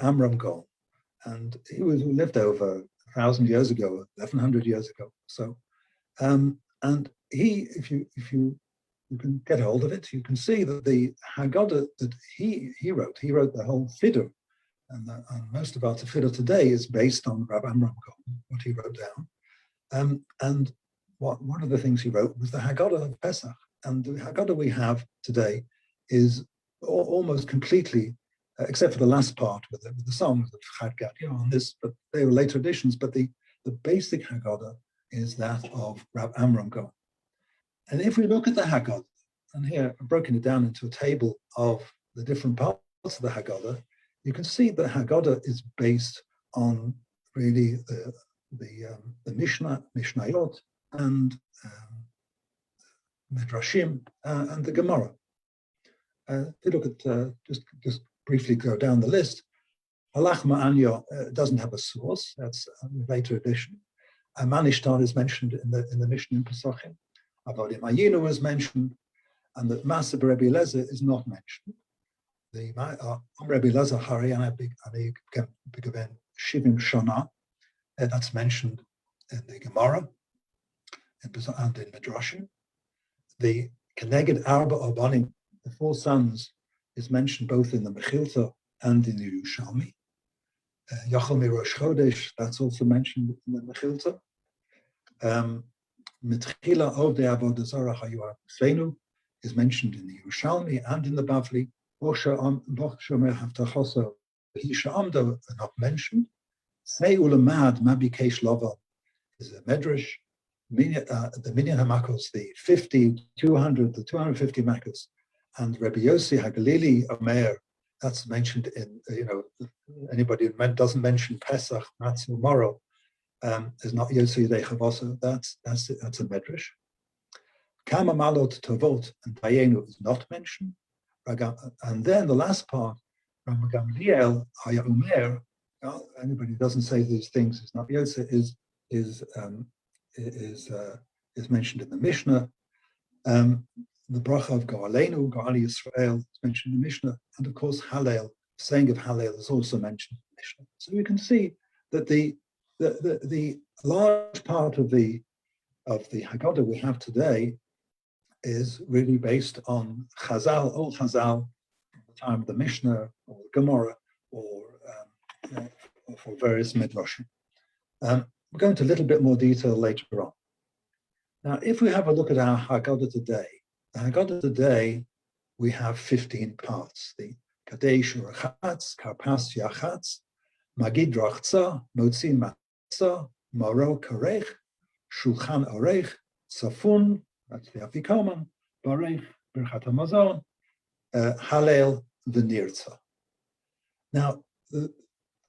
Amram Gaon, and he lived over 1,000 years ago, 1,100 years ago. So, and he, if you can get hold of it, you can see that the Haggadah that he wrote the whole Fiddur, and most of our Tefillah today is based on Rabbi Amram Gaon, what he wrote down. And one of the things he wrote was the Haggadah of Pesach. And the Haggadah we have today is almost completely, except for the last part with the songs of Chad on this, but they were later additions. But the basic Haggadah is that of Rabbi Amram Gaon. And if we look at the Haggadah, and here I've broken it down into a table of the different parts of the Haggadah, you can see that Haggadah is based on really the Mishnah, Mishnayot, and Midrashim, and the Gemara. If you look at, just briefly go down the list, Halach Ma'anya doesn't have a source, that's a later addition. Manishtar is mentioned in the Mishnah in Pesachim. Avodim Ayinu is mentioned, and the Masa Rebbe Lezer is not mentioned. The Rebbe Lezer Hari and Begaven Shivim Shana, that's mentioned in the Gemara and in Midrashim. The Keneged Arba Abanim, the 4 sons, is mentioned both in the Mechilta and in the Yerushalmi. Yachal Mirosh Chodesh, that's also mentioned in the Mechilta. Mitchila of the Avodah Zarah Hayuah Seinu is mentioned in the Yerushalmi and in the Bavli. Bochshomer Haftachosa Hisha Amda are not mentioned. Sei Ulamad Mabikesh Lova is a Medrash. The Minyan Hamakos, the 50, 200, the 250 Makos, and Rabbi Yossi Hagalili Omer, that's mentioned in, anybody who doesn't mention Pesach, Matzah, Moro, is not Yossi Dechavosa, that's a Medrash. Kama Malot Tovot and Dayenu is not mentioned. And then the last part, Rabbi Gamliel Haya Omer, anybody who doesn't say these things is not Yossi, is mentioned in the Mishnah. The bracha of Go'aleinu, Go'ali Yisrael, is mentioned in the Mishnah, and of course Hallel, saying of Hallel, is also mentioned in the Mishnah. So you can see that the large part of the Haggadah we have today is really based on Chazal, old Chazal, from the time of the Mishnah or the Gemara, or for various Midrashim. We'll go into a little bit more detail later on. Now, if we have a look at our Haggadah today, the Haggadah today, we have 15 parts. The Kadesh Urachatz, Karpas Yachatz, Magid Rachza, Motzin Matzah, Maro Karech, Shulchan Orech, Safun, that's the Afikoman, Barech, Birchat HaMazon, Hallel, V'nirtza. Now, the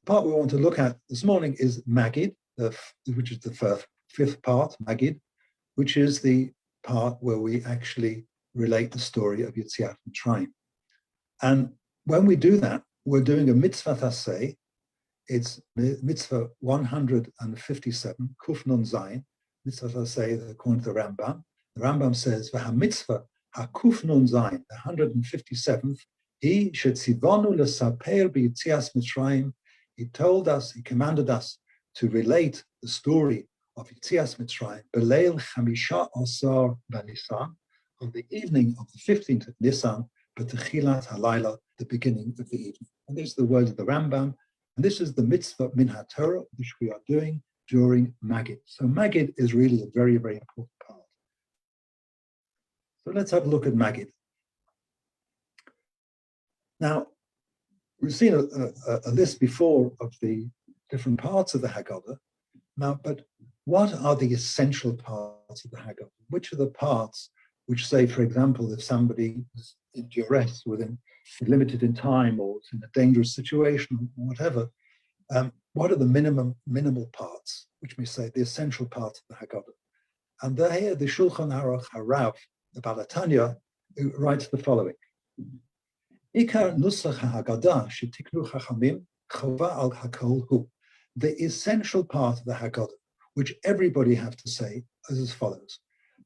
part we want to look at this morning is Magid, which is the fifth part, Magid, which is the part where we actually relate the story of Yetziat Mitzrayim. And when we do that, we're doing a mitzvah taseh. It's mitzvah 157, Kuf Nun Zayin, mitzvah taseh according to the Rambam. The Rambam says, "V'ha mitzvah hakuf nun zayin," the 157th. He shetzivonu lesaper b'Yetzias Mitzrayim. He told us, he commanded us to relate the story of Yetzias Mitzrayim, Beleil Chamisha Asar B'Nisan, on the evening of the 15th of Nisan, B'Techilat Halayla, the beginning of the evening. And this is the word of the Rambam, and this is the mitzvah min HaTorah, which we are doing during Magid. So Magid is really a very, very important part. So let's have a look at Magid. Now, we've seen a list before of the different parts of the Haggadah. Now, but what are the essential parts of the Haggadah? Which are the parts which say, for example, if somebody is in duress, limited in time, or is in a dangerous situation, or whatever, what are the minimal parts, which we say the essential parts of the Haggadah? And there, the Shulchan Aruch Harav, the Balatanya, writes the following: Ikar nusach Haggadah shetiknu chachamim chova al hakol hu. The essential part of the Haggadah, which everybody have to say, is as follows: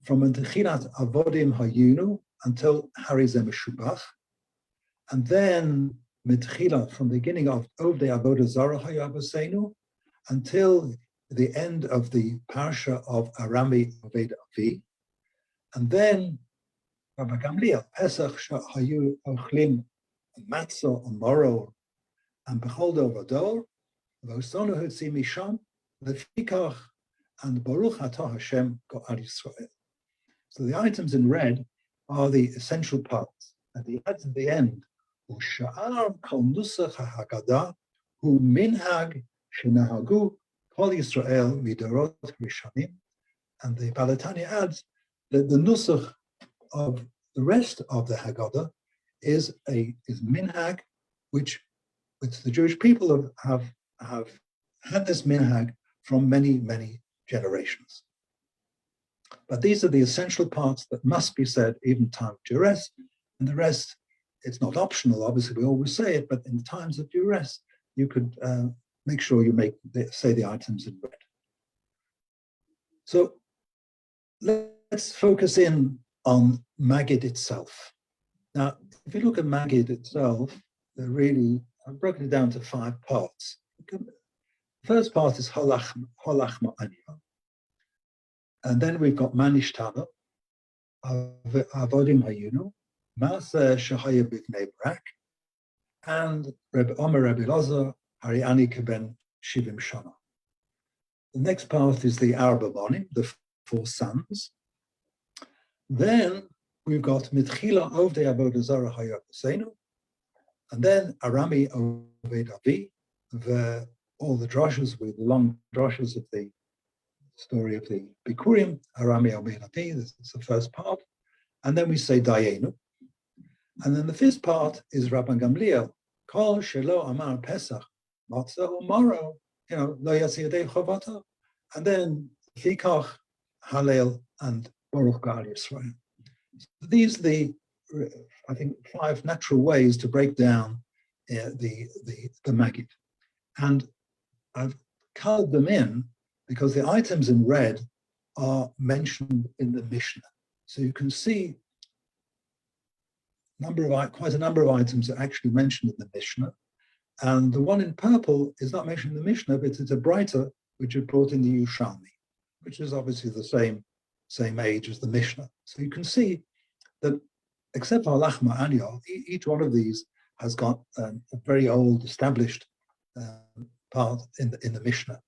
from Techilat Avodim Hayunu until Harizeh Meshubach, and then mitchila, from the beginning of Ovdei Avodah Zarah Hayabaseinu until the end of the parsha of Arami Oved Avi, and then Rabbi Gamliel Pesach Hayu Ochlim Matzah Amoro and Becholdo Vador Vosonu Hutzi Misham Lefikach and Baruch Atah Hashem Go'al Yisrael. So the items in red are the essential parts, and the at the end Usha'ar Kol Nusach HaHaggadah Hu Minhag Shenahagu Kol Yisrael Midorot Rishonim, and the Balatani adds that the nusach of the rest of the Haggadah is minhag, which the Jewish people have had this minhag from many, many generations. But these are the essential parts that must be said even time of duress, and the rest, it's not optional, obviously we always say it, but in times of duress, you could make sure you say the items in red. So let's focus in on Maggid itself. Now, if you look at Maggid itself, I've broken it down to 5 parts. The first part is Holach Ma'anya. And then we've got Manishtana, Avodim Hayunu, Maaseh Shahaya B'Bnei Brak, and Omer Rabbi Elazar, Hariani Keben Shivim Shana. The next part is the Arba Bonim, the 4 sons. Then we've got Mitchila Ovdei Avodah Zarah Hayabaseinu, and then Arami Oved Avi, all the drashas with the long drashas of the story of the Bikurim, Arami Oved Avi, this is the first part. And then we say Dayenu. And then the 5th part is Rabban Gamliel, Kol Shelo Amar Pesach, Matzah Umaro, Lo Yatsi Yadei Chovata. And then Fikach, Hallel, and Baruch Go'al Yisrael. So these are the, I think, 5 natural ways to break down the Maggid. And I've colored them in because the items in red are mentioned in the Mishnah. So you can see quite a number of items are actually mentioned in the Mishnah. And the one in purple is not mentioned in the Mishnah, but it's a brighter which is brought in the Yerushalmi, which is obviously the same age as the Mishnah. So you can see that except for Holach Ma'anya, each one of these has got a very old established part in the Mishnah.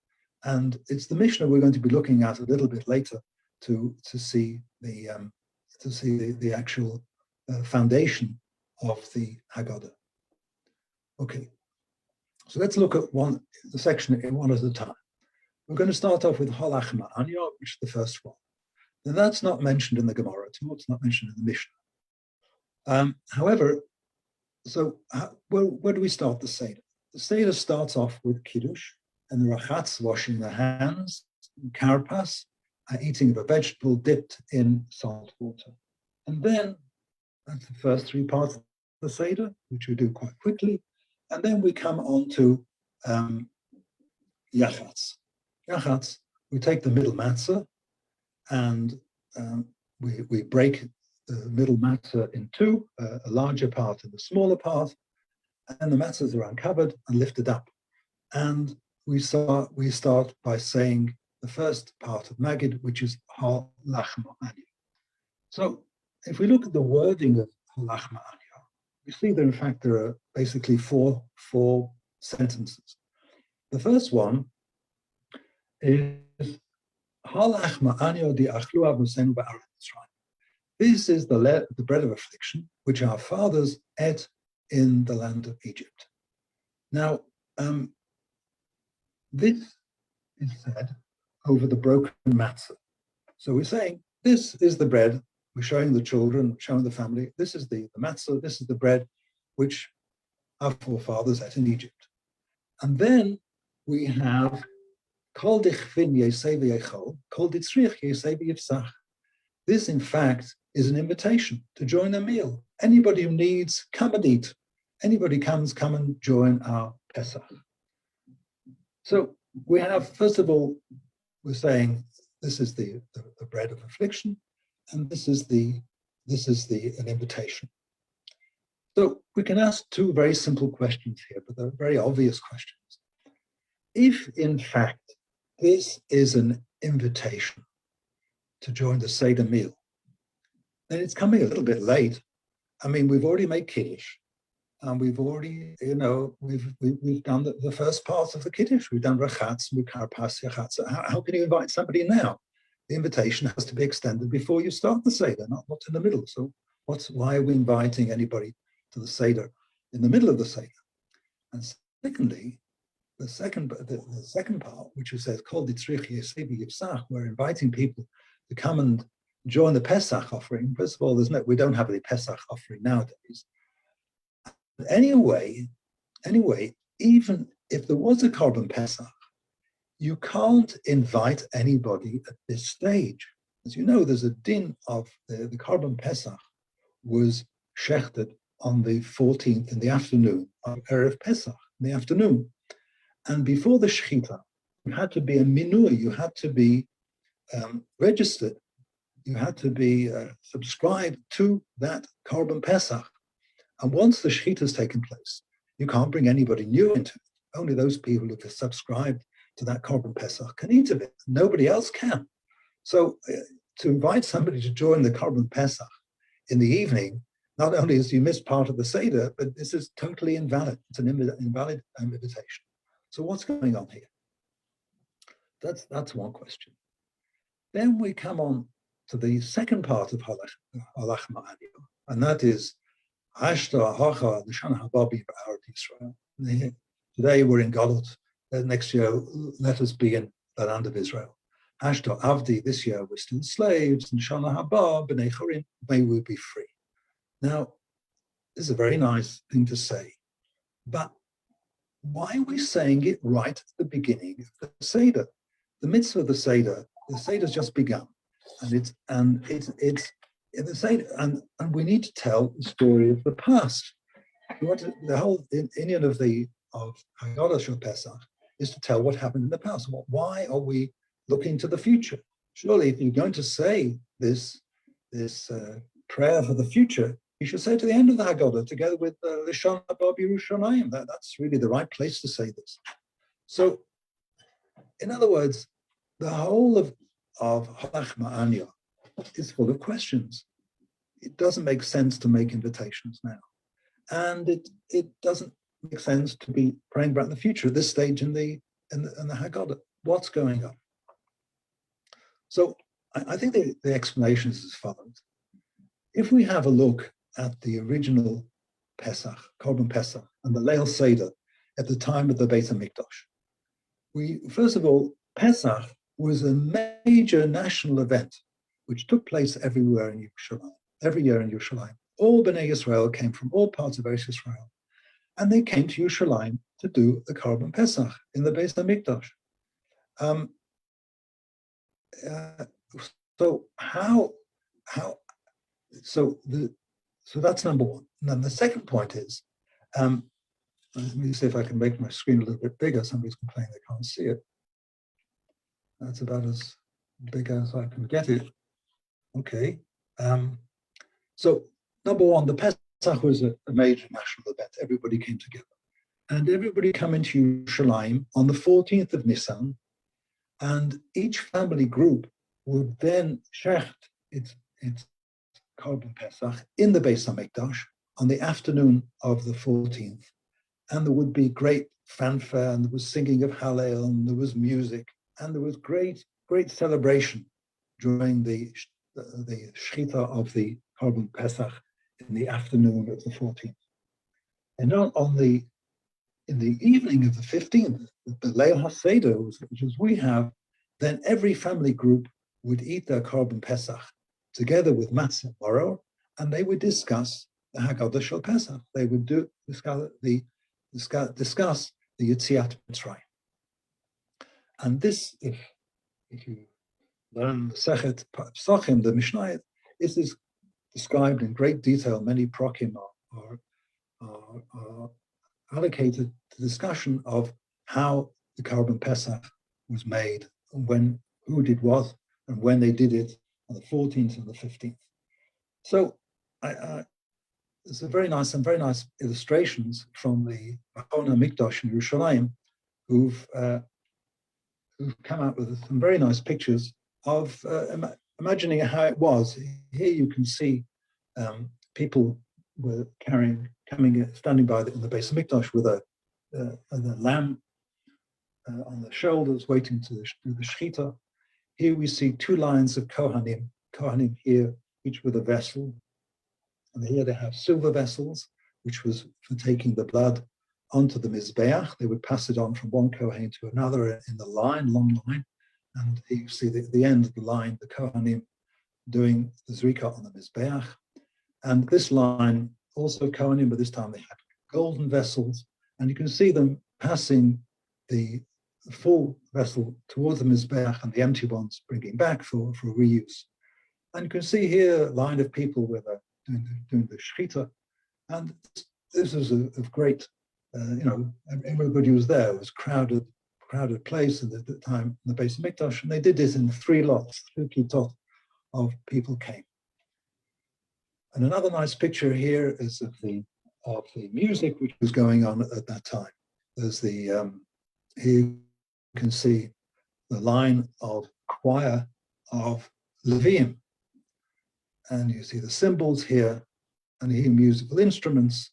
And it's the Mishnah we're going to be looking at a little bit later to see the actual foundation of the Haggadah. Okay, so let's look at the section in one at a time. We're going to start off with Holach Ma'anya, which is the first one. Now that's not mentioned in the Gemara at all, it's not mentioned in the Mishnah. However, so where do we start the Seder? The Seder starts off with Kiddush and the Rachatz, washing the hands, and Karpas, eating of a vegetable dipped in salt water. And then that's the first 3 parts of the Seder, which we do quite quickly. And then we come on to Yachatz. Yachatz, we take the middle matzah and we break the middle matzah in 2, a larger part and a smaller part, and the matzahs are uncovered and lifted up. And we start by saying the first part of Maggid, which is Holach Ma'anya. So if we look at the wording of Holach Ma'anya, we see that in fact there are basically four sentences. The first one is Holach Ma'anya di achlu avosenu ba'aretz Mitzrayim. This is the bread of affliction which our fathers ate in the land of Egypt. Now, this is said over the broken matzah. So we're saying this is the bread. We're showing the children, showing the family. This is the matzah. This is the bread which our forefathers ate in Egypt. And then we have Kol dichvin yesei v'yechol, Kol ditzrich yesei v'yifsach. This, in fact, is an invitation to join a meal. Anybody who needs, come and eat. Anybody comes, come and join our Pesach. So we have, first of all, we're saying this is the bread of affliction, and this is an invitation. So we can ask two very simple questions here, but they're very obvious questions. If, in fact, this is an invitation to join the Seder meal, then it's coming a little bit late. I mean, we've already made Kiddush, and we've already, we've done the first part of the Kiddush. We've done Rachatz, we've Karpas, Yachatz. How can you invite somebody now? The invitation has to be extended before you start the Seder, not in the middle. So why are we inviting anybody to the Seder in the middle of the Seder? And secondly, the second part, which is called Yitzrich Yesevi Yipsach, we're inviting people to come and join the Pesach offering. First of all, we don't have any Pesach offering nowadays. Anyway, even if there was a Korban Pesach, you can't invite anybody at this stage. As you know, there's a din of the Korban Pesach was shechted on the 14th in the afternoon, on Erev Pesach in the afternoon. And before the Shechita, you had to be a minui, you had to be registered, you had to be subscribed to that Korban Pesach. And once the Shechita has taken place, you can't bring anybody new into it. Only those people who have subscribed to that Korban Pesach can eat of it. Nobody else can. So to invite somebody to join the Korban Pesach in the evening, not only is you miss part of the Seder, but this is totally invalid. It's an invalid invitation. So what's going on here? That's one question. Then we come on to the second part of Halach Ma'aniyah, and that is Ashta Hacha L'Shana Hababi Ba'aret Yisrael. Today we're in Galut. Next year, let us be in the land of Israel. Ashta Avdi, this year we're still slaves, and Shana Haba B'nei Chorim, may we be free. Now, this is a very nice thing to say, but why are we saying it right at the beginning of the Seder? The mitzvah of the Seder's just begun, and it's in the Seder, and we need to tell the story of the past. The whole Indian of Haggadah Shel Pesach is to tell what happened in the past. Why are we looking to the future? Surely, if you're going to say this prayer for the future, you should say to the end of the Haggadah, together with Lishon Haba B'Yerushalayim. That's really the right place to say this. So, in other words, the whole of Halach Ma'aniyah is full of questions. It doesn't make sense to make invitations now. And it doesn't make sense to be praying about the future at this stage in the Haggadah. What's going on? So I think the explanation is as follows. If we have a look at the original Pesach, Korban Pesach, and the Leil Seder at the time of the Beit HaMikdash, first of all, Pesach was a major national event which took place everywhere in Yerushalayim, every year in Yerushalayim. All Bnei Yisrael came from all parts of Eretz Yisrael, and they came to Yerushalayim to do the Korban Pesach in the Beit HaMikdash. So that's number one. And then the second point is, let me see if I can make my screen a little bit bigger. Somebody's complaining they can't see it. That's about as big as I can get it. Okay. So number one, the Pesach was a major national event. Everybody came together. And everybody came into Yerushalayim on the 14th of Nisan, and each family group would then shecht its Korban Pesach in the Beis HaMikdash on the afternoon of the 14th. And there would be great fanfare, and there was singing of Hallel, and there was music, and there was great celebration during the Shechita of the Korban Pesach in the afternoon of the 14th. And in the evening of the 15th, the Leil HaSeder, which is we have, then every family group would eat their Korban Pesach together with matzah maror, and they would discuss the Haggadah Shel Pesach. They would discuss the Yetziat Mitzrayim. And this, if you learn the Sechet Psachim, the Mishnah, is described in great detail. Many prokim are allocated to discussion of how the Korban Pesach was made, and who did what, and when they did it, on the 14th and the 15th. So there's very nice illustrations from the Machon HaMikdash in Yerushalayim, who've come out with some very nice pictures of imagining how it was. Here you can see people were standing by in the Beis Hamikdash with a lamb on their shoulders, waiting to do the shechita. Here we see two lines of Kohanim here, each with a vessel. And here they have silver vessels, which was for taking the blood onto the Mizbeach. They would pass it on from one Kohen to another in the long line. And you see the end of the line, the Kohanim doing the Zrika on the Mizbeach. And this line, also Kohanim, but this time they had golden vessels. And you can see them passing the full vessel towards the Mizbeach and the empty ones bringing back for reuse. And you can see here a line of people with doing the shechita. And this is a great, everybody was there. It was crowded place at the time in the Beis Hamikdash, and they did this in 3 lots, 3 kitot of people came. And another nice picture here is of the music which was going on at that time. There's here you can see the line of choir of Leviim, and you see the cymbals here, and here musical instruments,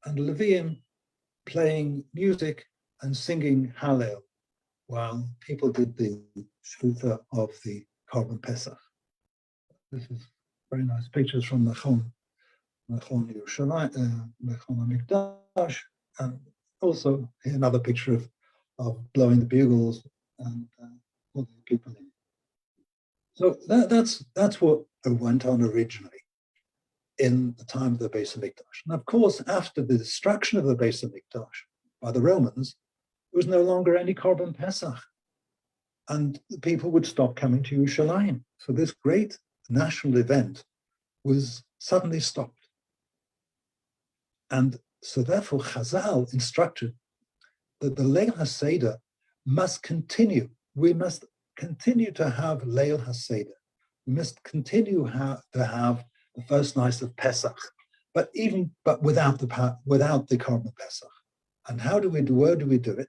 and Leviim playing music and singing Hallel, while people did the shluta of the Korban Pesach. This is very nice pictures from Machon Yerushalayim, Machon HaMikdash, and also here another picture of blowing the bugles and all the people in. So that's what went on originally in the time of the Beis Hamikdash. And of course, after the destruction of the Beis Hamikdash by the Romans, there was no longer any Korban Pesach, and the people would stop coming to Yerushalayim. So this great national event was suddenly stopped. And so therefore Chazal instructed that the Leil HaSeder must continue. We must continue to have Leil HaSeder. We must continue to have the first night of Pesach, but without the Korban Pesach. And where do we do it? It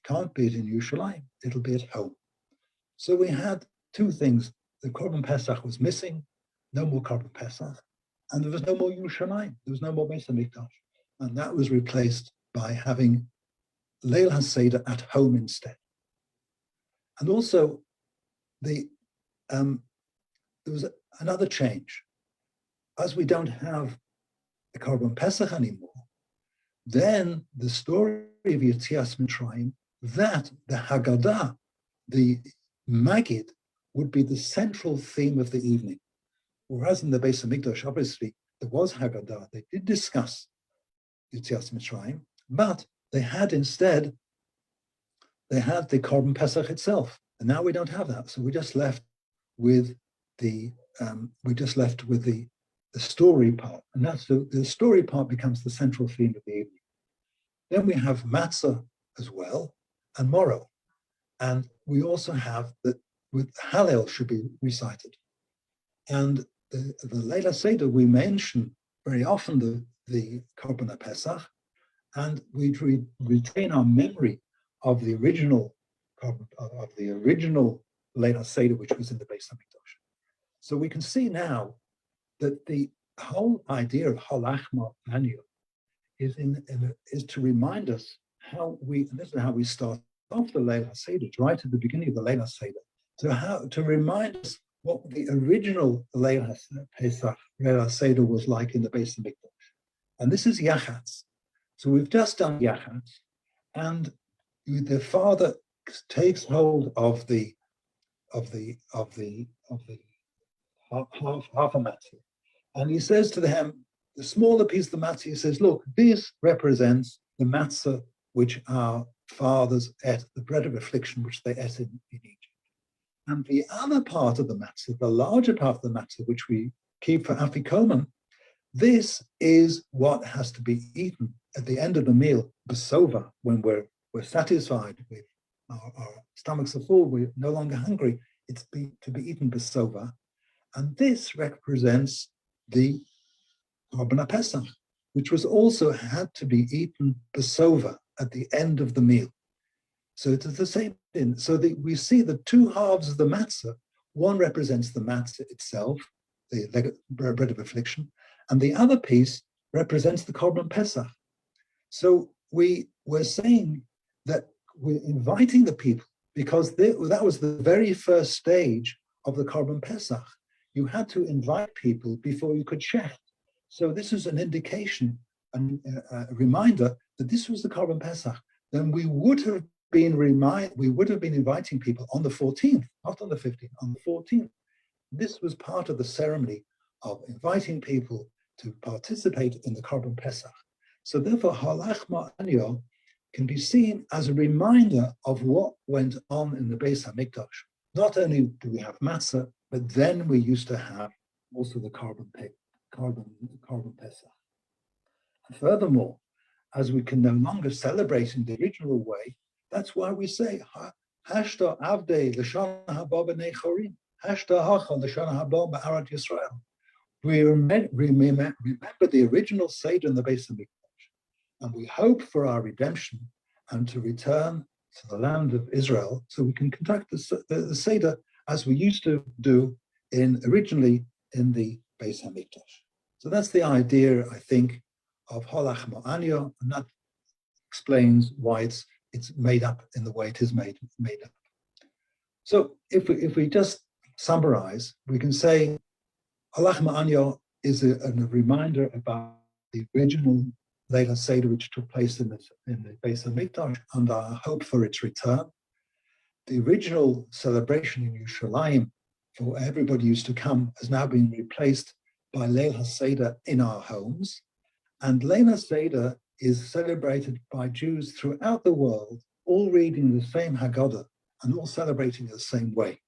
can't be it in Yerushalayim. It'll be at home. So we had 2 things. The Korban Pesach was missing, no more Korban Pesach, and there was no more Yerushalayim. There was no more Beis Hamikdash, and that was replaced by having Leil HaSeder at home instead. And also, there was another change. As we don't have the Korban Pesach anymore, then the story of Yetzias Mitzrayim, that the Haggadah, the Maggid, would be the central theme of the evening. Whereas in the Beis Hamikdash, obviously, there was Haggadah. They did discuss Yetzias Mitzrayim, but they had the Korban Pesach itself. And now we don't have that. So we're just left with the story part, and that's the story part becomes the central theme of the evening. Then we have matzah as well, and morrow, and we also have that with Hallel should be recited, and the Leil HaSeder we mention very often the Korban Pesach, and we retain our memory of the original Leil HaSeder which was in the Beis Hamikdash. So we can see now that the whole idea of Halachma Manual is to remind us and this is how we start off the Leil HaSeder, right at the beginning of the Leil HaSeder, to remind us what the original Leil HaSeder was like in the Beis Hamikdash. And this is Yachatz. So we've just done Yachatz, and the father takes hold of the half a matzah, and he says to them, the smaller piece of the matzah, he says, look, this represents the matzah which our fathers ate, the bread of affliction which they ate in Egypt. And the other part of the matzah, the larger part of the matzah, which we keep for Afikoman, this is what has to be eaten at the end of the meal, Passover, when we're satisfied, our stomachs are full, we're no longer hungry. It's to be eaten Passover. And this represents the Korban Pesach, which was also had to be eaten Passover at the end of the meal. So it is the same thing. So we see the two halves of the matzah. One represents the matzah itself, the bread of affliction, and the other piece represents the Korban Pesach. So we were saying that we're inviting the people because that was the very first stage of the Korban Pesach. You had to invite people before you could shech. So this is an indication and a reminder that this was the Korban Pesach. Then we would have been inviting people on the 14th, not on the 15th, on the 14th. This was part of the ceremony of inviting people to participate in the Korban Pesach. So therefore, Halach Ma'anyo can be seen as a reminder of what went on in the Beis HaMikdash. Not only do we have matzah, but then we used to have also the Korban Pesach. And furthermore, as we can no longer celebrate in the original way, that's why we say, Hashta Avdei L'Shana Haba B'nei Chorim, Hashta Hacha L'Shana Haba B'Arat Yisrael. We remember the original Seder in the Beis HaMikdash, and we hope for our redemption and to return to the land of Israel so we can conduct the Seder as we used to do originally in the Beis HaMikdash. So that's the idea, I think, of Halach Ma'anyo, and that explains why it's made up in the way it is made up. So if we just summarize, we can say Halach Ma'anyo is a reminder about the original Leila Seder which took place in the Beis HaMikdash and our hope for its return. The original celebration in Yerushalayim for everybody used to come has now been replaced by Leil HaSeder in our homes. And Leil HaSeder is celebrated by Jews throughout the world, all reading the same Haggadah and all celebrating it the same way.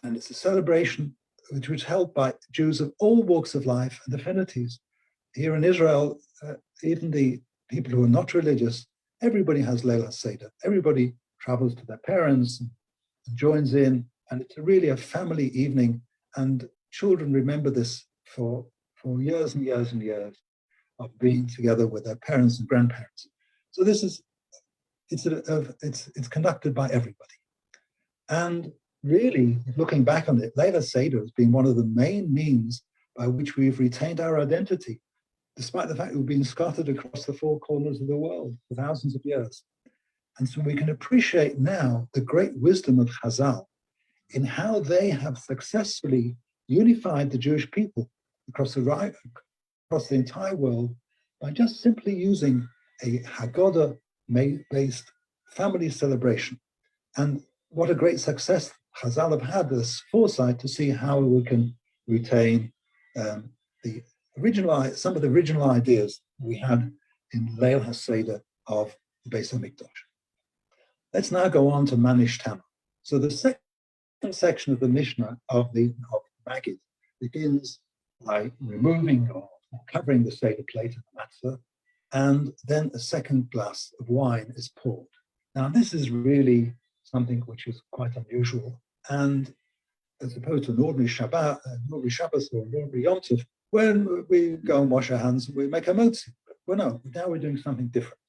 And it's a celebration which was held by Jews of all walks of life and affinities. Here in Israel, even the people who are not religious, everybody has Leil HaSeder. Everybody travels to their parents and joins in, and it's really a family evening, and children remember this for years and years and years of being together with their parents and grandparents. So it's conducted by everybody. And really, looking back on it, Leil HaSeder has been one of the main means by which we've retained our identity, despite the fact we've been scattered across the four corners of the world for thousands of years. And so we can appreciate now the great wisdom of Chazal in how they have successfully unified the Jewish people across the entire world by just simply using a Haggadah-based family celebration. And what a great success Chazal have had this foresight to see how we can retain some of the original ideas we had in Leil HaSeder of the Beis HaMikdash. Let's now go on to Manish Tama. So the second section of the Mishnah of Maggid begins by removing or covering the Seder plate of the matzah, and then a second glass of wine is poured. Now this is really something which is quite unusual, and as opposed to an ordinary Shabbat, Shabbos or an ordinary Yom Tov, when we go and wash our hands, we make a motzi. Well, no, now we're doing something different.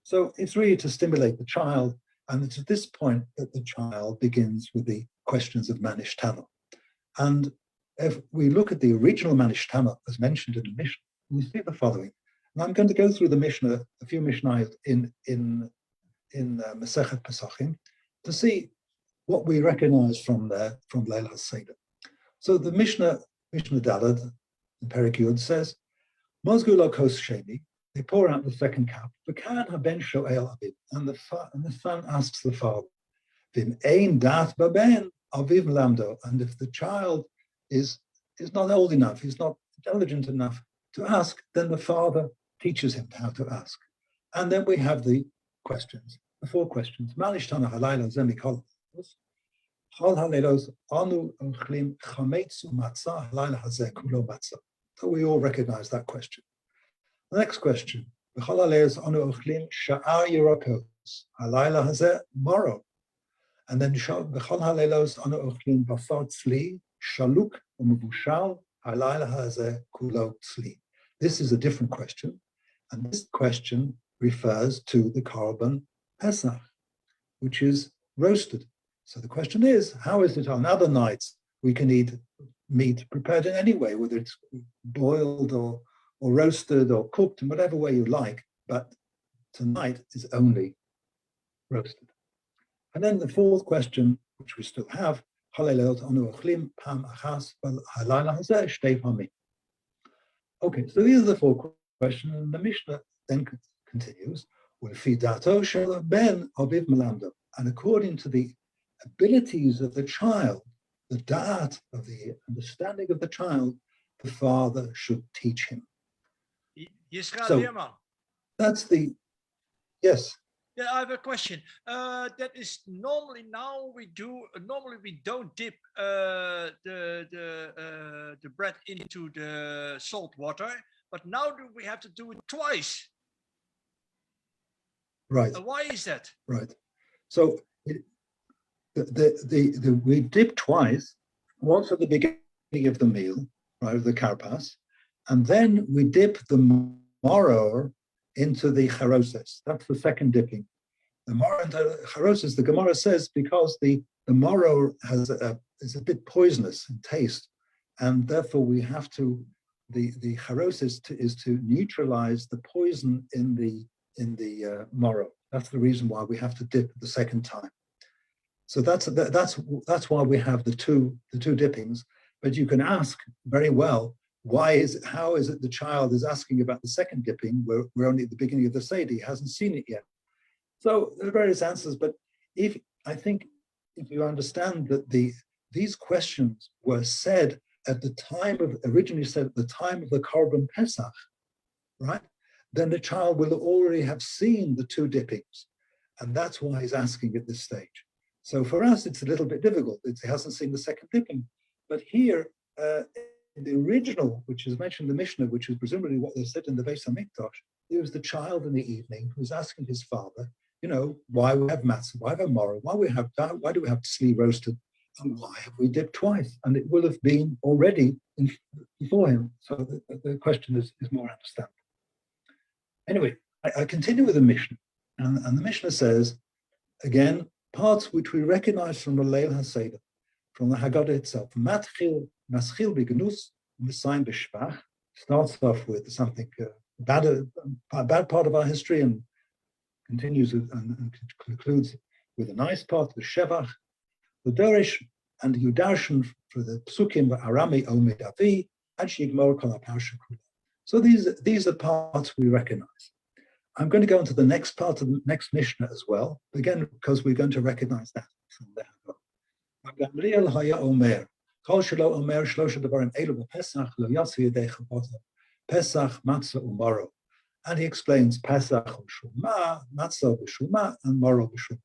So it's really to stimulate the child, and it's at this point that the child begins with the questions of Manish Tama. And if we look at the original Manish Tama, as mentioned in the Mishnah, we see the following. And I'm going to go through the Mishnah, a few Mishnayot in Masechet Pesachim, to see what we recognize from there, from Leil HaSeder. So the Mishnah Daled, in Perek Yud, says, Mozgu lo kos sheni, they pour out the second cup, V'kan haben shoel aviv, and the son asks the father, Vim ein dat baben aviv lamdo, and if the child is not old enough, he's not intelligent enough to ask, then the father teaches him how to ask. And then we have the questions, the four questions. Manish Tana halayla zemikol. So we all recognize that question. The next question, tomorrow. And then shaluk Halayla hazeh kulo tzli. This is a different question, and this question refers to the Korban Pesach, which is roasted. So the question is, how is it on other nights we can eat meat prepared in any way, whether it's boiled or roasted or cooked in whatever way you like, but tonight is only roasted. And then the fourth question, which we still have, okay, so these are the four questions, and the Mishnah then continues, and according to the abilities of the child, the da'at of the understanding of the child, the father should teach him. So that's the, yes. Yeah, I have a question. That is normally normally we don't dip the bread into the salt water, but now we have to do it twice. Right. Why is that? Right. So we dip twice, once at the beginning of the meal, right, of the karpas, and then we dip the maror into the charoses. That's the second dipping. The maror into charoses, the Gemara says, because the maror is a bit poisonous in taste, and therefore we have to, the charoses is to neutralize the poison in the maror. That's the reason why we have to dip the second time. So that's why we have the two dippings. But you can ask very well, how is it the child is asking about the second dipping? We're only at the beginning of the Seder, he hasn't seen it yet. So there are various answers, but if you understand that these questions were said originally said at the time of the Korban Pesach, right? Then the child will already have seen the two dippings. And that's why he's asking at this stage. So for us, it's a little bit difficult. He hasn't seen the second dipping. But here, in the original, which is mentioned in the Mishnah, which is presumably what they said in the Beis HaMikdash, it was the child in the evening who was asking his father, why we have matzah, why we have maror, why do we have tzli roasted, and why have we dipped twice? And it will have been already before him. So the question is more understandable. Anyway, I continue with the Mishnah, and the Mishnah says, again, parts which we recognize from the Leil HaSeder, from the Haggadah itself. Maschil b'genus, Messiah b'shvach, starts off with something a bad part of our history, and continues and concludes with a nice part, the Shevach, the Dorish, and the Yudarshan for the Psukim, the Arami Omed Avi, and Shigmor Kol HaParsha Kula. So these are parts we recognize. I'm going to go into the next part of the next Mishnah as well, again, because we're going to recognize that from there. Gamliel Haya Omer, Kol Shelo Omer Shlosha Devarim Elu b'Pesach Lo Yatsu Yedei Chavota, Pesach, Matzah, Umaro. And he explains Pesach U'Shuma, Matzah B'Shuma, and Maro B'Shuma.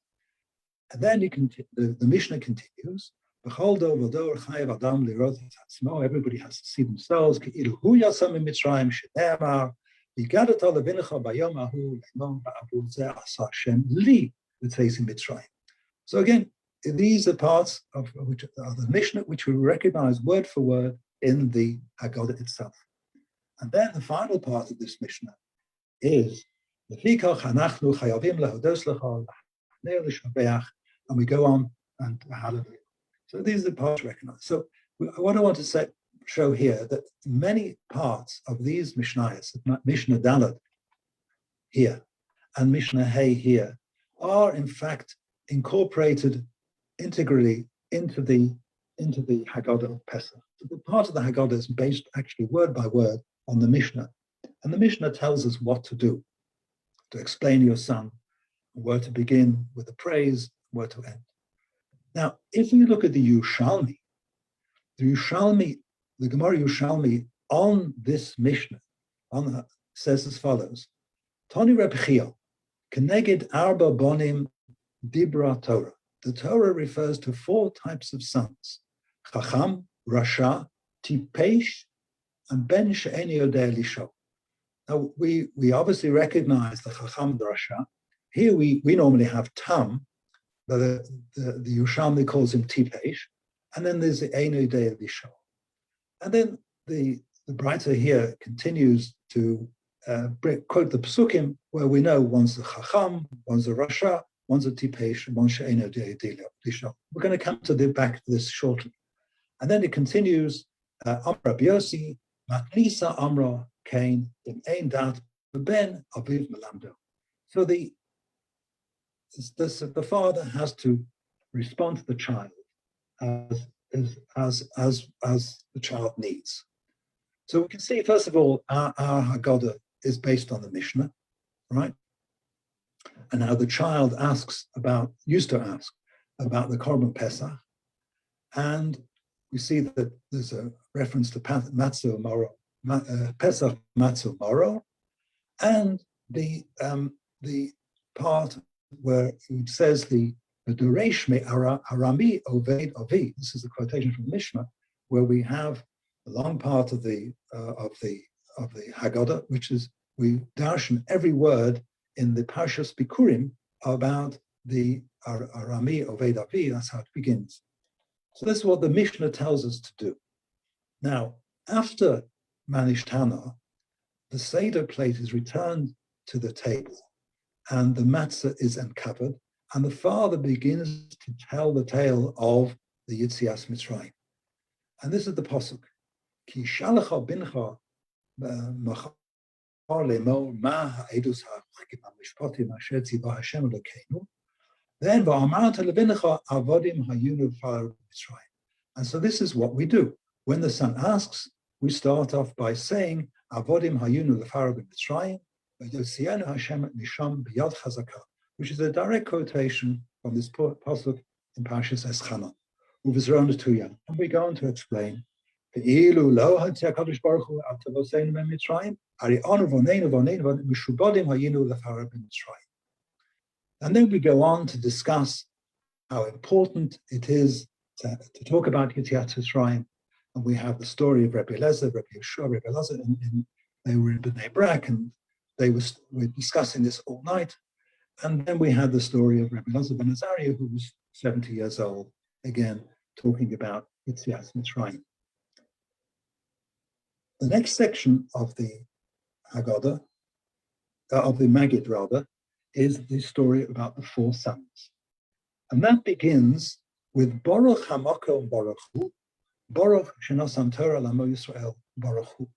And then the Mishnah continues, B'chol do v'dor chayev adam lirot et atzmo, everybody has to see themselves, Ke'ilu hu yasam mitzrayim she'nemar, V'gadat levinecha bayom ahu le'mon ba'avu zeh asa Hashem li v'tzeis mitzrayim. So again, these are parts of which are the Mishnah, which we recognize word for word in the Haggadah itself. And then the final part of this Mishnah is Lefikach hanachnu chayavim lehodos lecha l'chnei l'shabeach, and we go on and hallelujah. So these are the parts recognized. So what I want to show here that many parts of these Mishnayos, Mishnah Dalet here and Mishnah Hay here, are in fact incorporated integrally into the Haggadah of Pesach. So the part of the Haggadah is based actually word by word on the Mishnah. And the Mishnah tells us what to do, to explain your son, where to begin with the praise, where to end. Now, if we look at the Yerushalmi, the Gemara Yerushalmi on this Mishnah says as follows: Tani Reb Chiel, Keneged Arba Bonim Dibra Torah. The Torah refers to 4 types of sons: Chacham, Rasha, Tipesh, and Ben She'eni Yodeh Lisho. Now, we obviously recognize the Chacham, the Rasha. Here we normally have Tam, but the Yerushalmi calls him Tipesh, and then there's the Eni Yodeh Lisho. And then the writer here continues to quote the Psukim, where we know one's a Chacham, one's a Rasha, one's a Tipesh, and one's She'eino Disha. We're going to come back to this shortly. And then it continues, Amra Biosi, Matnisa Amra Kain, in Ein Dat, Ben Aviv Melamdo. So the father has to respond to the child as the child needs. So we can see, first of all, our Haggadah is based on the Mishnah, right? And how the child used to ask about the Korban Pesach. And we see that there's a reference to Pesach Matzo Moro, and the part where it says the Duresh me Arami Oved Avi. This is a quotation from Mishnah, where we have a long part of the Haggadah, which is we darshan every word in the Parshas Bikurim about the Arami Oved Avi. That's how it begins. So this is what the Mishnah tells us to do. Now, after Manishtana, the Seder plate is returned to the table, and the matzah is uncovered, and the father begins to tell the tale of the Yitzias Mitzrayim. And this is the pasuk: Ki shalacha bincha machar lemor ma ha'edus ha'chikim ha'mishpatim asher tzivah Hashem Elokeinu. Then va'amarta lebincha avodim hayunu v'far Mitzrayim. And so this is what we do. When the son asks, we start off by saying avodim hayunu v'far Mitzrayim v'yotzienu Hashem misham b'yad chazakah, which is a direct quotation from this pasuk in Parshas Eschana. And we go on to explain. And then we go on to discuss how important it is to talk about Yetzias Mitzrayim. And we have the story of Rabbi Elazar, Rabbi Yeshua, Rabbi Elazar, and they were in Bnei Brak, and we're discussing this all night. And then we had the story of Rabbi Elazar ben Azariah, who was 70 years old, again, talking about Yetzias Mitzrayim. The next section of the Haggadah, of the Maggid rather, is the story about the 4 sons. And that begins with Baruch HaMakom Baruch Hu, Baruch Shenosam Torah Lamo Yisrael Baruch Hu.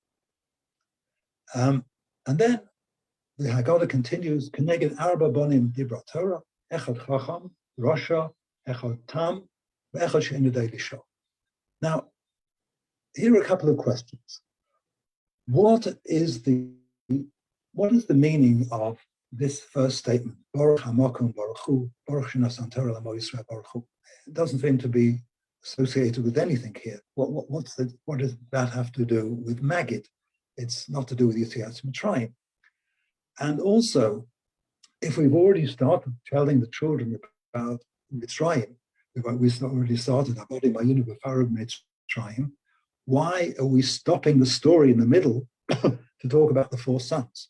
And then the Haggadah continues, Keneged Arba Bonim Dibra Torah, Echad Chacham, Rasha, Echad Tam, Echad She'eino Disha. Now, here are a couple of questions. What is the meaning of this first statement? Baruch HaMakom Baruch Hu, Baruch Shenosam Torah Lamo Yisrael Baruch Hu. It doesn't seem to be associated with anything here. What does that have to do with Maggid? It's not to do with Yetzias Mitzrayim. And also, if we've already started telling the children about Mitzrayim, we've already started Avodim Hayinu B'Farav Mitzrayim, why are we stopping the story in the middle to talk about the 4 sons?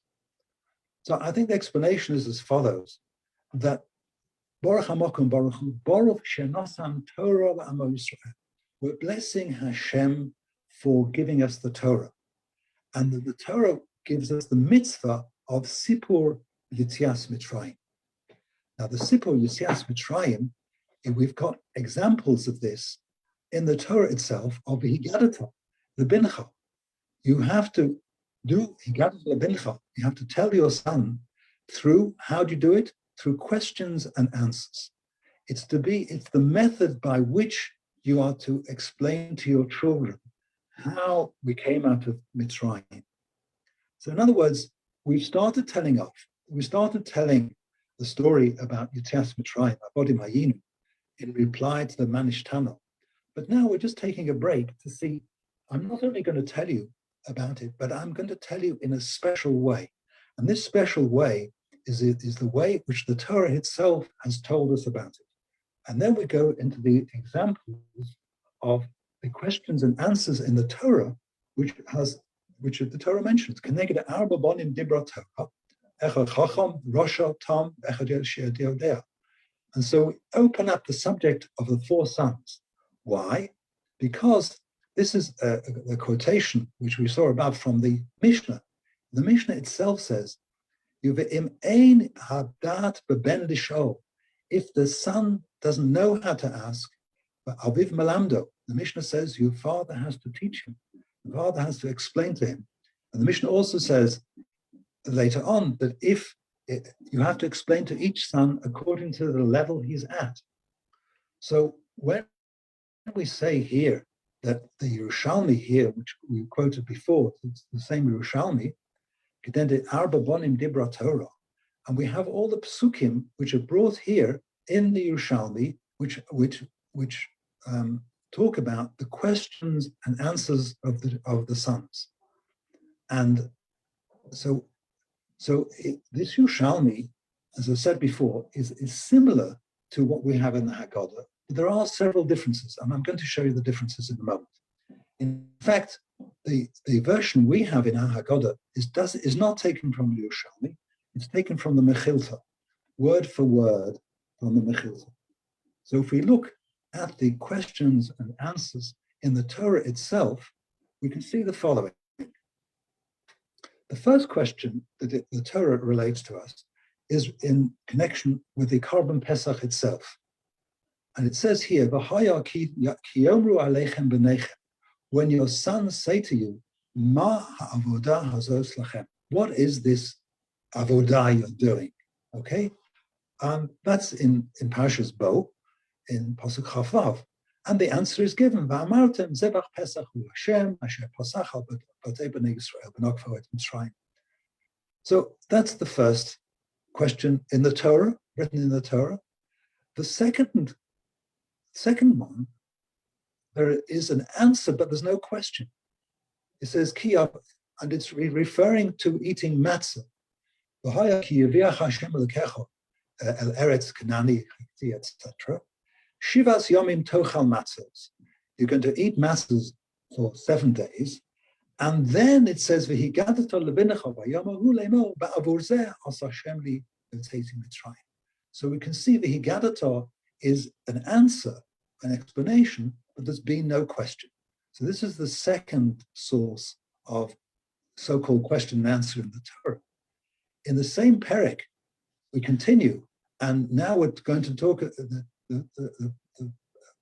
So I think the explanation is as follows, that Baruch HaMakom Baruch Hu, Baruch Shenosam Torah L'Amo Yisrael. We're blessing Hashem for giving us the Torah. And the Torah gives us the mitzvah of Sipur Yetzias Mitzrayim. Now the Sipur Yetzias Mitzrayim, we've got examples of this in the Torah itself of Higadata, the Bincha. You have to do Higadata the Bincha. You have to tell your son through, how do you do it? Through questions and answers. It's the method by which you are to explain to your children how we came out of Mitzrayim. So in other words, we started telling the story about Yetzias Mitzrayim, Avodim Hayinu, in reply to the Manishtana. But now we're just taking a break to see, I'm not only going to tell you about it, but I'm going to tell you in a special way. And this special way is the way which the Torah itself has told us about it. And then we go into the examples of the questions and answers in the Torah, which the Torah mentions. Keneged Arba Bonim Dibra Torah, Echad Chacham, Rasha, Tam, Echad She'eino. And so we open up the subject of the 4 sons. Why? Because this is a quotation which we saw above from the Mishnah. The Mishnah itself says, if the son doesn't know how to ask, Aviv Malamdo, the Mishnah says your father has to teach him. The father has to explain to him. And the Mishnah also says later on that you have to explain to each son according to the level he's at. So when we say here that the Yerushalmi here, which we quoted before, it's the same Yerushalmi, Arba Bonim Dibra Torah, and we have all the psukim which are brought here in the Yerushalmi, which talk about the questions and answers of the sons. And so this Yerushalmi, as I said before, is similar to what we have in the Haggadah, but there are several differences, and I'm going to show you the differences in a moment. In fact, the version we have in our Haggadah is not taken from the Yerushalmi, it's taken from the Mechilta, word for word from the Mechilta. So if we look at the questions and answers in the Torah itself, we can see the following. The first question that the Torah relates to us is in connection with the Korban Pesach itself. And it says here, when your sons say to you, Ma ha'avodah hazos lachem, what is this avodah you're doing? Okay? That's in Parshas Bo, in Pasuk Chavav. And the answer is given, Va'amartem zebach pesach hu Hashem, asher pasach al batei b'nei Yisrael, b'nokfo et Mitzrayim. So that's the first question in the Torah, written in the Torah. The second one, there is an answer, but there's no question. It says, Ki ab, and it's referring to eating matzah. V'haya ki yaviach Hashem elekecho el eretz kanani, etc. Shivas yomim tochal matzahs. You're going to eat matzahs for 7 days. And then it says, V'higadato levinecha v'yomahu le'mo ba'avur zeh as Hashem li v'teitim Mitzrayim. So we can see the higadato is an answer, an explanation, but there's been no question. So this is the second source of so-called question and answer in the Torah. In the same perek, we continue, and now we're going to talk, the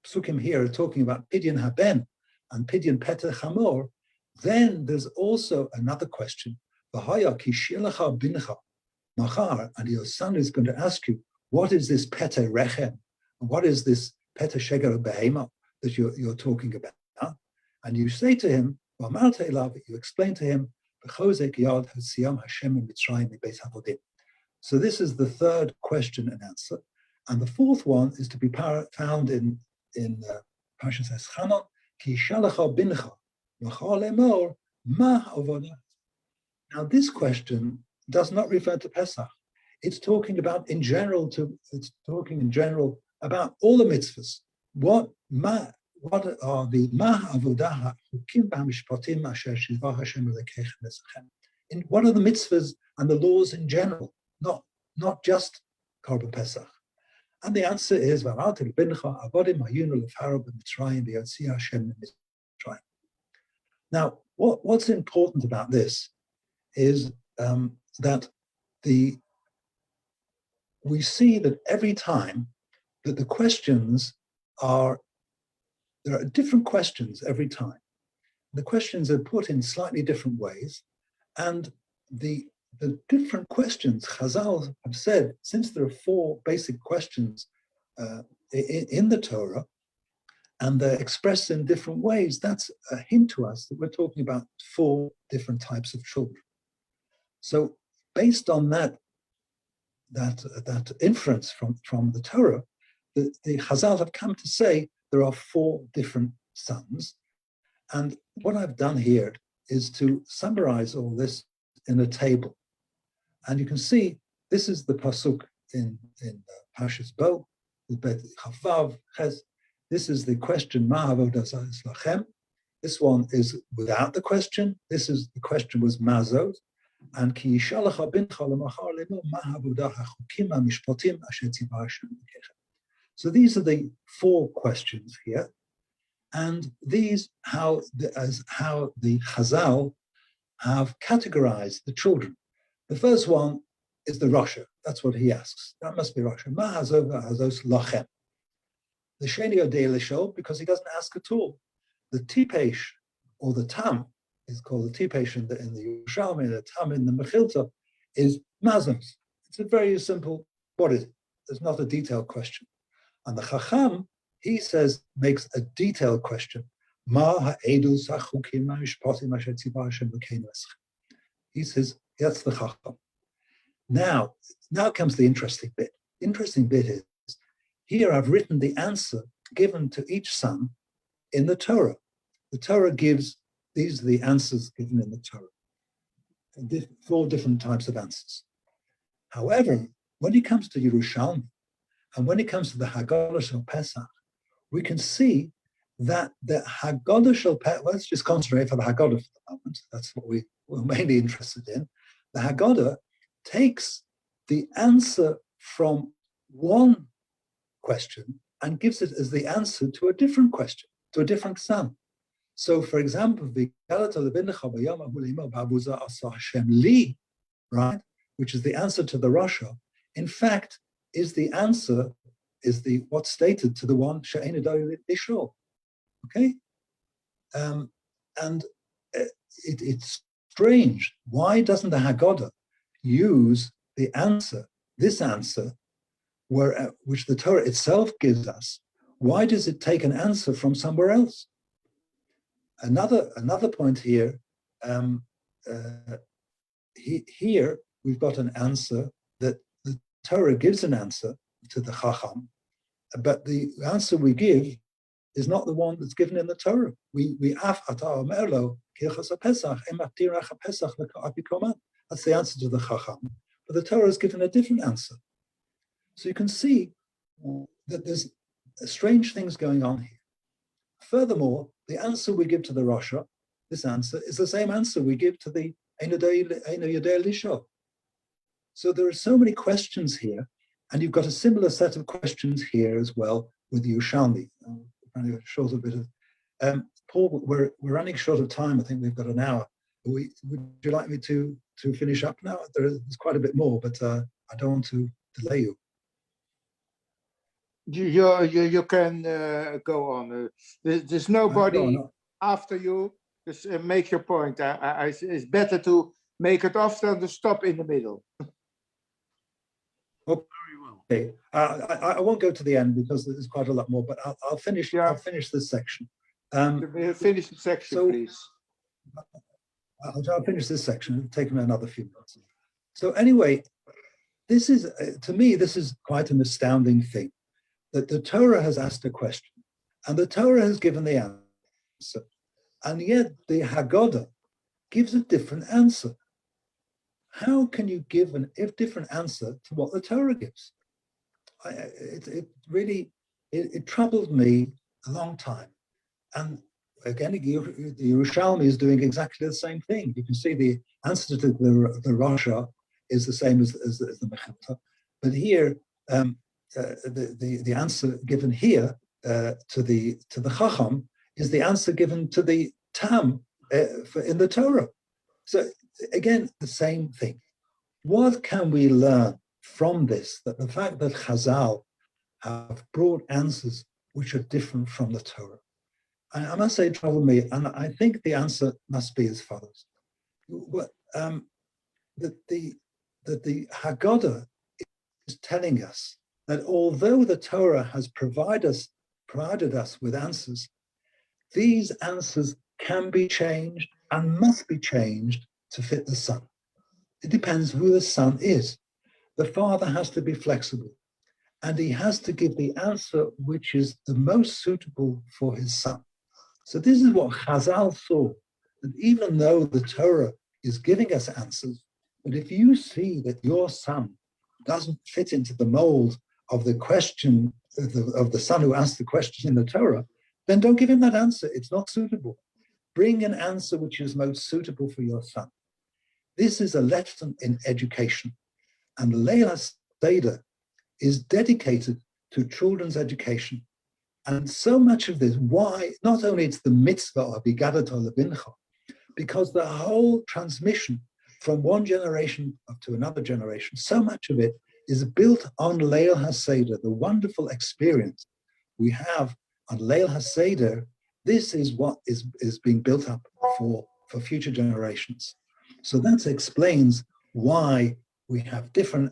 psukim here are talking about Pidyon Haben and Pidyon Peteh Chamor. Then there's also another question, V'haya ki shilecha bincha machar, and your son is going to ask you, what is this Peteh Rechem? And what is this Peteh Shegar Behema that you're talking about? And you say to him, you explain to him, so this is the third question and answer. And the fourth one is to be found in Parshas Eschanon, Ki shalacha bincha v'chal lemor ma avodah. Now this question does not refer to Pesach. It's talking about in general about all the mitzvahs. What are the ma avodah hukim b'hamishpatim asher shivah Hashem elekechem lezachem? What are the mitzvahs and the laws in general, not just Korban Pesach? And the answer is v'amarti l'bincha avodim hayunu l'faro b'mitzrayim v'yotzia Hashem mitzrayim. Now, what's important about this is that we see that every time that the questions there are different questions every time. The questions are put in slightly different ways, and the different questions, Chazal have said, since there are 4 basic questions in the Torah, and they're expressed in different ways, that's a hint to us that we're talking about 4 different types of children. So based on that inference from the Torah, the Chazal have come to say there are 4 different sons. And what I've done here is to summarize all this in a table. And you can see this is the pasuk in Parshas Bo, the Bet Chavav Ches. This is the question, Ma avodah zos lachem. This one is without the question. The question was Mazot. And Ki yishalacha bincha lemachar lemo ma avodah hachukim hamishpatim asher tzivah Hashem lekechem. So these are the 4 questions here. And these, as how the Chazal have categorized the children. The first one is the Rasha. That's what he asks. That must be Rasha. Ma hazova hazos lachem. The Sheni Odei Lishol, because he doesn't ask at all. The Tipesh, or the Tam, is called the Tipesh in the Yerushalmi, the Tam in the Mechilta, is Mazos. It's a very simple, what is it? There's not a detailed question. And the Chacham, he says, makes a detailed question. Ma ha'edus ha'chukim ha'mishpatim asher tzivah Hashem l'keinu eschem. He says, that's the Chacham. Now comes the interesting bit. Interesting bit is, here I've written the answer given to each son in the Torah. The Torah gives, these are the answers given in the Torah. 4 different types of answers. However, when it comes to Yerushalmi, and when it comes to the Haggadah Shel Pesach, we can see that the Haggadah Shel Pesach, let's just concentrate for the Haggadah for the moment. That's what we're mainly interested in. The Haggadah takes the answer from one question and gives it as the answer to a different question, to a different son. So, for example, right, which is the answer to the Rasha, in fact, is the answer, what's stated to the one she'ein adai lishol. Okay, and it's strange. Why doesn't the Haggadah use the answer, this answer, which the Torah itself gives us? Why does it take an answer from somewhere else? Another point here. Here we've got an answer that the Torah gives an answer to the Chacham, but the answer we give is not the one that's given in the Torah. That's the answer to the Chacham, but the Torah has given a different answer. So you can see that there's strange things going on here. Furthermore, the answer we give to the Rasha, this answer, is the same answer we give to the Eino Yodei Lisho. So there are so many questions here, and you've got a similar set of questions here as well with Yerushalmi. Running short a bit of Paul. We're running short of time. I think we've got an hour. Would you like me to finish up now? There's quite a bit more, but I don't want to delay you. You can go on. There's nobody after you. Just make your point. It's better to make it off than to stop in the middle. Okay. I won't go to the end because there's quite a lot more, but I'll finish. Yeah. I'll finish this section. Finish the section, please. I'll finish this section. It'll take me another few minutes. So anyway, this is, to me, this is quite an astounding thing, that the Torah has asked a question, and the Torah has given the answer, and yet the Haggadah gives a different answer. How can you give a different answer to what the Torah gives? It really troubled me a long time. And again, the Yerushalmi is doing exactly the same thing. You can see the answer to the Rasha is the same as the Mechilta, but here the answer given here to the Chacham is the answer given to the Tam in the Torah. So again, the same thing. What can we learn from this? That the fact that Chazal have brought answers which are different from the Torah. And I must say it troubled me, and I think the answer must be as follows. That the Haggadah is telling us that although the Torah has provided us with answers, these answers can be changed and must be changed to fit the son. It depends who the son is. The father has to be flexible, and he has to give the answer which is the most suitable for his son. So this is what Chazal saw, that even though the Torah is giving us answers, but if you see that your son doesn't fit into the mold of the question of the son who asked the question in the Torah, then don't give him that answer. It's not suitable. Bring an answer which is most suitable for your son. This is a lesson in education, and Leila Seder is dedicated to children's education. And so much of this, why? Not only it's the mitzvah of Igadat Lebincha, because the whole transmission from one generation up to another generation, so much of it is built on Leil HaSeder, the wonderful experience we have on Leil HaSeder. This is what is being built up for future generations. So that explains why we have different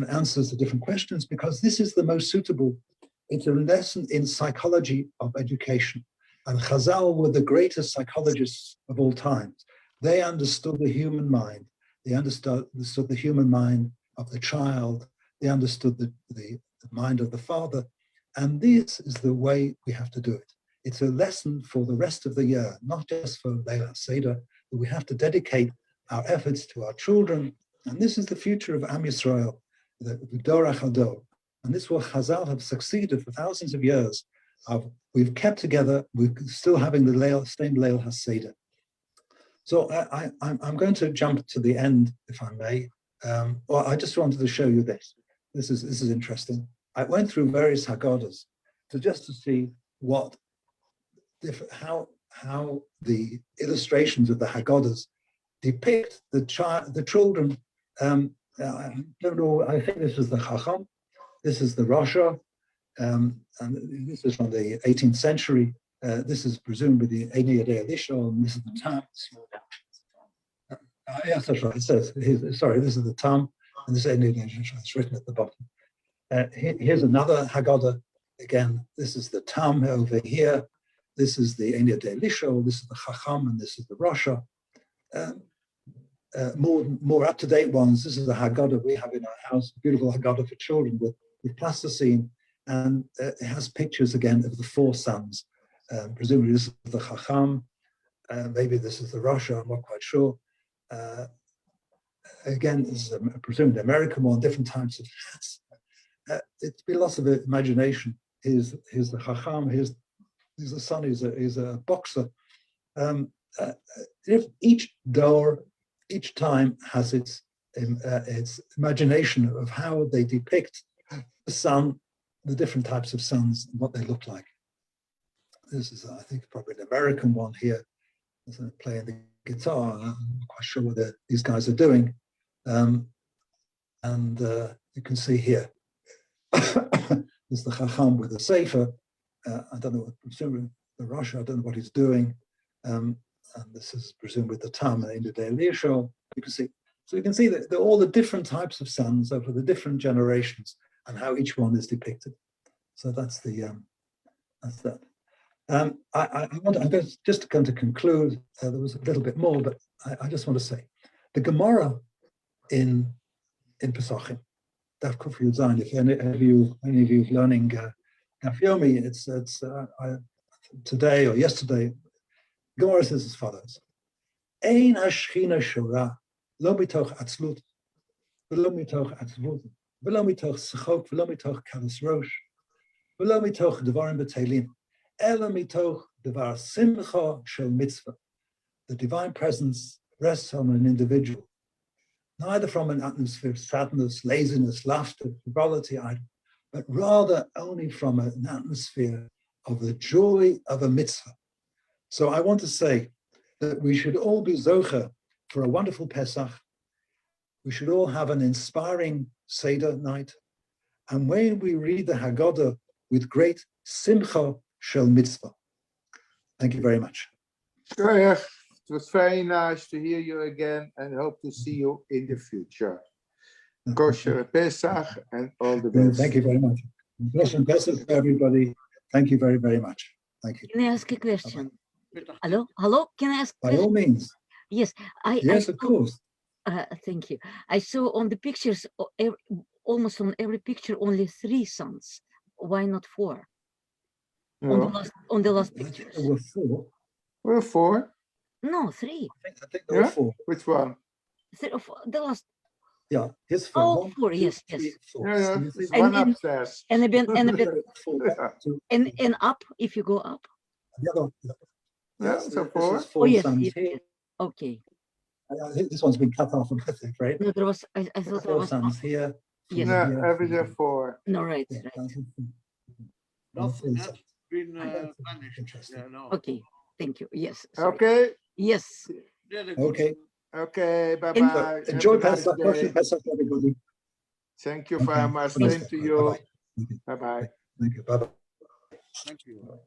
answers to different questions, because this is the most suitable. It's a lesson in psychology of education. And Chazal were the greatest psychologists of all times. They understood the human mind. They understood the human mind of the child. They understood the mind of the father. And this is the way we have to do it. It's a lesson for the rest of the year, not just for Leil HaSeder, but we have to dedicate our efforts to our children. And this is the future of Am Yisrael, the Dorach Hador. And this will Chazal have succeeded for thousands of years. We've kept together, we're still having the same Leil HaSeder. So I'm going to jump to the end, if I may. Or I just wanted to show you this. This is interesting. I went through various Haggadahs just to see how the illustrations of the Haggadahs depict the children. I don't know, I think this is the Chacham, this is the Rasha, and this is from the 18th century. This is presumably the Ein Yadei Elisha, and this is the Tam. Yes, that's right. It says, sorry, this is the Tam, and this is Ein Yadei Elisha. It's written at the bottom. Here's another Haggadah. Again, this is the Tam over here. This is the Ein Yadei Elisha, this is the Chacham, and this is the Rasha. More up-to-date ones. This is the Haggadah we have in our house, beautiful Haggadah for children with plasticine, and it has pictures again of the four sons. Presumably this is the Chacham, maybe this is the Rasha, I'm not quite sure. Again, this is presumably the American one, different types of hats. It's been lots of imagination. Here's the Chacham, here's the son, he's a boxer. If each door, each time has its imagination of how they depict the sun, the different types of suns, and what they look like. This is, I think, probably an American one here. Playing the guitar. I'm not quite sure what these guys are doing. And you can see here, there's the Chacham with the Sefer. I don't know, presumably the Rasha, I don't know what he's doing. And this is presumed with the Tam and the Elisha. You can see, so you can see that all the different types of sons over the different generations and how each one is depicted. So that's that. I'm just going to conclude. There was a little bit more, but I just want to say, the Gemara in Pesachim, Daf Kuf Yud Zayin. If any of you learning Daf Yomi, it's today or yesterday. Gemara says as follows: Ein hashchina shora lo mitoch atzlut, v'lo mitoch atzvut, v'lo mitoch sechok, v'lo mitoch kalas rosh, v'lo mitoch devarim b'teilim, ela mitoch devar simcha shel mitzvah. The divine presence rests on an individual, neither from an atmosphere of sadness, laziness, laughter, frivolity, but rather only from an atmosphere of the joy of a mitzvah. So I want to say that we should all be zocher for a wonderful Pesach. We should all have an inspiring Seder night. And when we read the Haggadah with great simcha shel mitzvah. Thank you very much. It was very nice to hear you again and hope to see you in the future. Kosher Pesach and all the best. Thank you very much. Bless and Pesach to everybody. Thank you very, very much. Thank you. Can I ask a question? Hello? Can I ask a By question? all means. Yes. Yes, of course. Thank you. I saw on the pictures, almost on every picture, only 3 sons. Why not 4? No. On the last I think pictures. there were 4. We're 4. No, 3. I think there were 4. Which one? 3 of the last. Yeah, here's 4. Oh, 1, 4, 2, yes, 3, yes. 4. Yeah, So you there's see- one upstairs. And a bit, and up, if you go up. The other one. Yeah, Yes, so this 4. is 4 Oh, yes, sons yes, here. yes. Okay. I think this one's been cut off, I think, right? No, there was, I thought there 4 was. sons here. Yes. No, here, everything 4. No, right, Yeah, right. that's it. Nothing has been That's vanished. interesting. Yeah, no. Okay, thank you. Yes. sorry. Okay. Yes. Really good. Okay. Okay. Bye And- bye. Enjoy Pesach. Happy Pesach, everybody. Thank you Okay. very much. Have a nice Same day. to you. Bye-bye. Bye bye. Thank you. Bye-bye. Thank you.